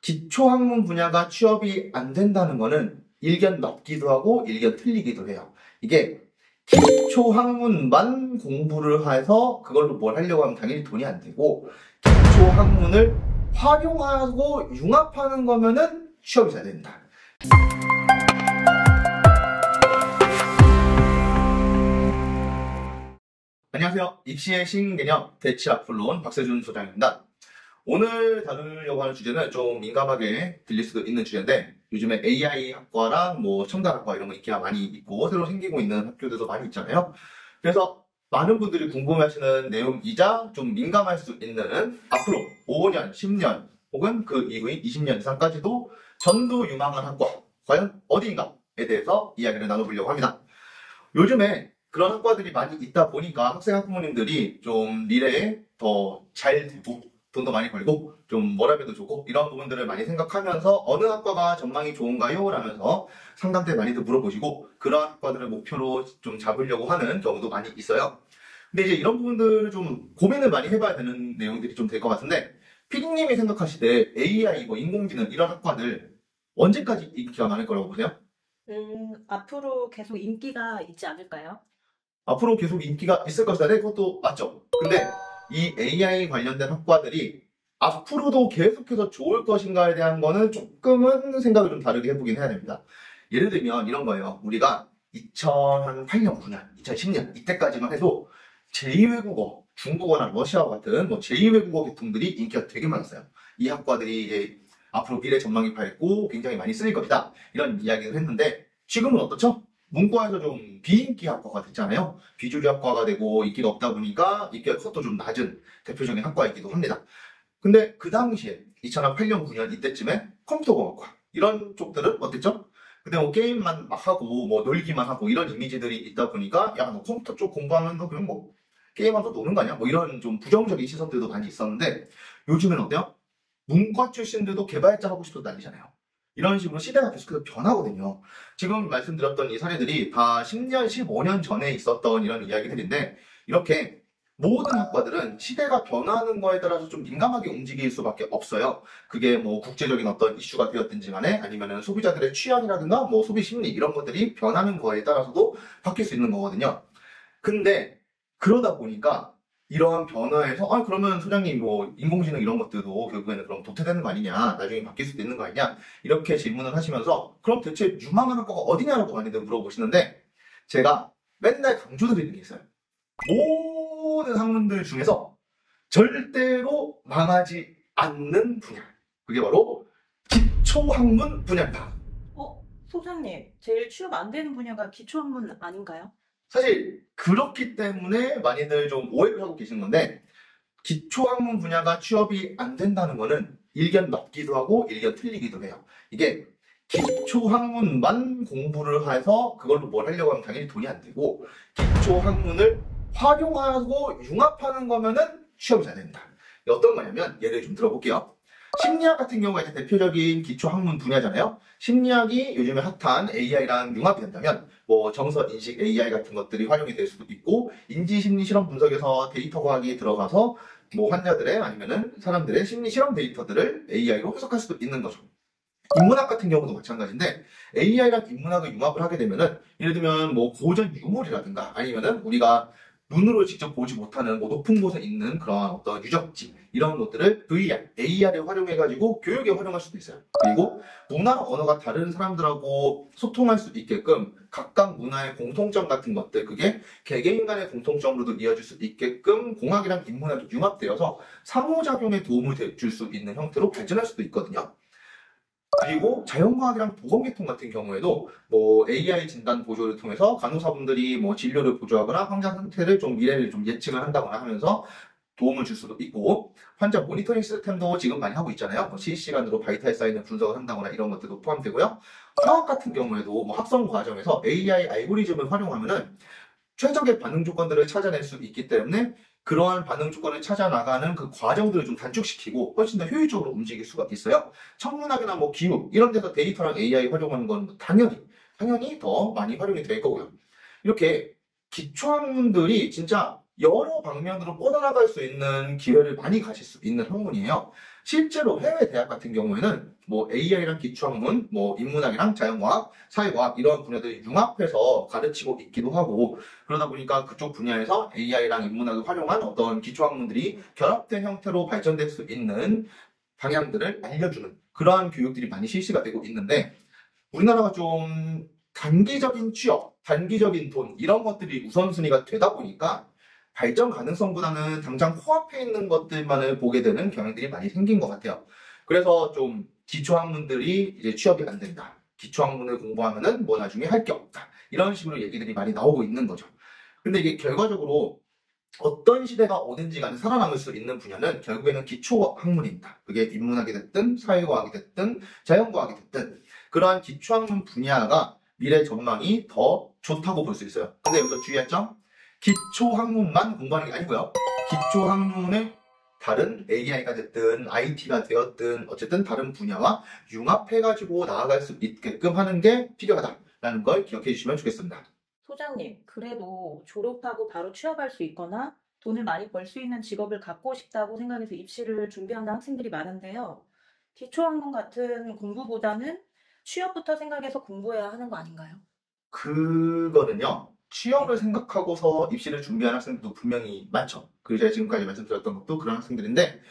기초학문 분야가 취업이 안 된다는 거는 일견 맞기도 하고 일견 틀리기도 해요. 이게 기초학문만 공부를 해서 그걸로 뭘 하려고 하면 당연히 돈이 안 되고, 기초학문을 활용하고 융합하는 거면은 취업이 잘 된다. 안녕하세요. 입시의 신개념 대치학풀론 박세준 소장입니다. 오늘 다루려고 하는 주제는 좀 민감하게 들릴 수도 있는 주제인데, 요즘에 AI 학과랑 첨단학과 이런 거 인기가 많이 있고 새로 생기고 있는 학교들도 많이 있잖아요. 그래서 많은 분들이 궁금해하시는 내용이자 좀 민감할 수 있는, 앞으로 5년, 10년 혹은 그 이후인 20년 이상까지도 전도유망한 학과 과연 어디인가에 대해서 이야기를 나눠보려고 합니다. 요즘에 그런 학과들이 많이 있다 보니까 학생 학부모님들이 좀 미래에 더 잘 되고 돈도 많이 벌고 좀 워라밸도 좋고 이런 부분들을 많이 생각하면서 어느 학과가 전망이 좋은가요? 라면서 상담 때 많이들 물어보시고 그런 학과들을 목표로 좀 잡으려고 하는 경우도 많이 있어요. 근데 이제 이런 부분들을 좀 고민을 많이 해봐야 되는 내용들이 좀 될 것 같은데, 피디님이 생각하실 때 AI, 인공지능 이런 학과들 언제까지 인기가 많을 거라고 보세요? 앞으로 계속 인기가 있지 않을까요? 앞으로 계속 인기가 있을 것이다. 네, 그것도 맞죠. 근데 이 AI 관련된 학과들이 앞으로도 계속해서 좋을 것인가에 대한 거는 조금은 생각을 좀 다르게 해보긴 해야 됩니다. 예를 들면 이런 거예요. 우리가 2008년, 9년, 2010년 이때까지만 해도 제2외국어, 중국어나 러시아어 같은 제2외국어 계통들이 인기가 되게 많았어요. 이 학과들이 이제 앞으로 미래 전망이 밝고 굉장히 많이 쓰일 것이다, 이런 이야기를 했는데, 지금은 어떻죠? 문과에서 좀 비인기 학과가 됐잖아요. 비주류 학과가 되고 인기가 없다 보니까 인기가 그것도 좀 낮은 대표적인 학과이기도 합니다. 근데 그 당시에 2008년, 9년 이때쯤에 컴퓨터공학과 이런 쪽들은 어땠죠? 근데 게임만 막 하고 놀기만 하고 이런 이미지들이 있다 보니까, 야, 너 컴퓨터 쪽 공부하면 너 그냥 게임하면서 노는 거 아니야? 이런 좀 부정적인 시선들도 많이 있었는데, 요즘엔 어때요? 문과 출신들도 개발자 하고 싶어서 난리잖아요. 이런 식으로 시대가 계속해서 변하거든요. 지금 말씀드렸던 이 사례들이 다 10년, 15년 전에 있었던 이런 이야기들인데, 이렇게 모든 학과들은 시대가 변하는 거에 따라서 좀 민감하게 움직일 수밖에 없어요. 그게 국제적인 어떤 이슈가 되었든지 간에, 아니면은 소비자들의 취향이라든가 소비 심리 이런 것들이 변하는 거에 따라서도 바뀔 수 있는 거거든요. 근데 그러다 보니까 이러한 변화에서 그러면 소장님 인공지능 이런 것들도 결국에는 그럼 도태되는 거 아니냐, 나중에 바뀔 수도 있는 거 아니냐, 이렇게 질문을 하시면서 그럼 대체 유망한 학과가 어디냐라고 많이들 물어보시는데, 제가 맨날 강조드리는 게 있어요. 모든 학문들 중에서 절대로 망하지 않는 분야, 그게 바로 기초학문 분야입니다. 소장님, 제일 취업 안 되는 분야가 기초학문 아닌가요? 사실 그렇기 때문에 많이들 좀 오해를 하고 계신 건데, 기초학문 분야가 취업이 안 된다는 거는 일견 맞기도 하고 일견 틀리기도 해요. 이게 기초학문만 공부를 해서 그걸로 뭘 하려고 하면 당연히 돈이 안 되고, 기초학문을 활용하고 융합하는 거면은 취업이 잘 된다. 어떤 거냐면 예를 좀 들어볼게요. 심리학 같은 경우가 이제 대표적인 기초학문 분야잖아요. 심리학이 요즘에 핫한 AI랑 융합이 된다면 정서 인식 AI 같은 것들이 활용이 될 수도 있고, 인지 심리 실험 분석에서 데이터 과학이 들어가서 환자들의 아니면은 사람들의 심리 실험 데이터들을 AI로 해석할 수도 있는 거죠. 인문학 같은 경우도 마찬가지인데, AI랑 인문학을 융합을 하게 되면은 예를 들면 고전 유물이라든가, 아니면은 우리가 눈으로 직접 보지 못하는 높은 곳에 있는 그런 어떤 유적지 이런 것들을 VR, AR을 활용해가지고 교육에 활용할 수도 있어요. 그리고 문화, 언어가 다른 사람들하고 소통할 수 있게끔 각각 문화의 공통점 같은 것들, 그게 개개인 간의 공통점으로도 이어질 수 있게끔 공학이랑 인문학이 융합되어서 상호작용에 도움을 줄 수 있는 형태로 발전할 수도 있거든요. 그리고 자연과학이랑 보건계통 같은 경우에도 AI 진단 보조를 통해서 간호사분들이 진료를 보조하거나 환자 상태를 미래를 예측을 한다거나 하면서 도움을 줄 수도 있고, 환자 모니터링 시스템도 지금 많이 하고 있잖아요. 실시간으로 바이탈 사인을 분석을 한다거나 이런 것들도 포함되고요. 화학 같은 경우에도 합성 과정에서 AI 알고리즘을 활용하면은 최적의 반응 조건들을 찾아낼 수 있기 때문에, 그러한 반응 조건을 찾아 나가는 그 과정들을 좀 단축시키고 훨씬 더 효율적으로 움직일 수가 있어요. 천문학이나 기후 이런 데서 데이터랑 AI 활용하는 건 당연히 더 많이 활용이 될 거고요. 이렇게 기초학문들이 진짜 여러 방면으로 뻗어나갈 수 있는 기회를 많이 가질 수 있는 학문이에요. 실제로 해외 대학 같은 경우에는 뭐 AI랑 기초학문, 뭐 인문학이랑 자연과학, 사회과학 이런 분야들이 융합해서 가르치고 있기도 하고 그러다 보니까 그쪽 분야에서 AI랑 인문학을 활용한 어떤 기초학문들이 결합된 형태로 발전될 수 있는 방향들을 알려주는 그러한 교육들이 많이 실시가 되고 있는데 우리나라가 좀 단기적인 취업, 단기적인 돈 이런 것들이 우선순위가 되다 보니까 발전 가능성보다는 당장 코앞에 있는 것들만을 보게 되는 경향들이 많이 생긴 것 같아요. 그래서 좀 기초학문들이 이제 취업이 안 된다. 기초학문을 공부하면은 뭐 나중에 할 게 없다. 이런 식으로 얘기들이 많이 나오고 있는 거죠. 근데 이게 결과적으로 어떤 시대가 오든지 간에 살아남을 수 있는 분야는 결국에는 기초학문입니다. 그게 인문학이 됐든 사회과학이 됐든 자연과학이 됐든 그러한 기초학문 분야가 미래 전망이 더 좋다고 볼 수 있어요. 근데 여기서 주의할 점 기초학문만 공부하는 게 아니고요. 기초학문을 다른 AI가 됐든 IT가 되었든 어쨌든 다른 분야와 융합해가지고 나아갈 수 있게끔 하는 게 필요하다라는 걸 기억해 주시면 좋겠습니다. 소장님, 그래도 졸업하고 바로 취업할 수 있거나 돈을 많이 벌 수 있는 직업을 갖고 싶다고 생각해서 입시를 준비하는 학생들이 많은데요. 기초학문 같은 공부보다는 취업부터 생각해서 공부해야 하는 거 아닌가요? 그거는요. 취업을 생각하고서 입시를 준비하는 학생들도 분명히 많죠. 그 제가 지금까지 말씀드렸던 것도 그런 학생들인데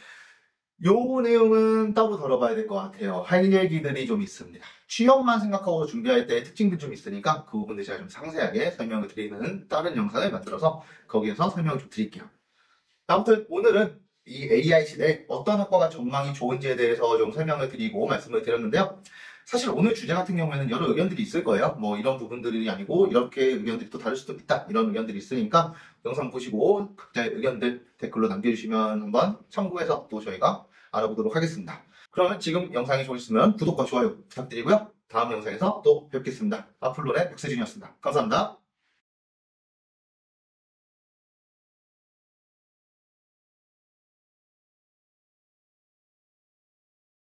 요 내용은 따로 다뤄봐야 될 것 같아요. 할 얘기들이 좀 있습니다. 취업만 생각하고 준비할 때 특징들이 좀 있으니까 그 부분들 제가 좀 상세하게 설명을 드리는 다른 영상을 만들어서 거기에서 설명을 좀 드릴게요. 아무튼 오늘은 이 AI 시대에 어떤 학과가 전망이 좋은지에 대해서 좀 설명을 드리고 말씀을 드렸는데요. 사실 오늘 주제 같은 경우에는 여러 의견들이 있을 거예요. 뭐 이런 부분들이 아니고 이렇게 의견들이 또 다를 수도 있다. 이런 의견들이 있으니까 영상 보시고 각자의 의견들 댓글로 남겨주시면 한번 참고해서 또 저희가 알아보도록 하겠습니다. 그러면 지금 영상이 좋으셨으면 구독과 좋아요 부탁드리고요. 다음 영상에서 또 뵙겠습니다. 아플론의 백세준이었습니다. 감사합니다.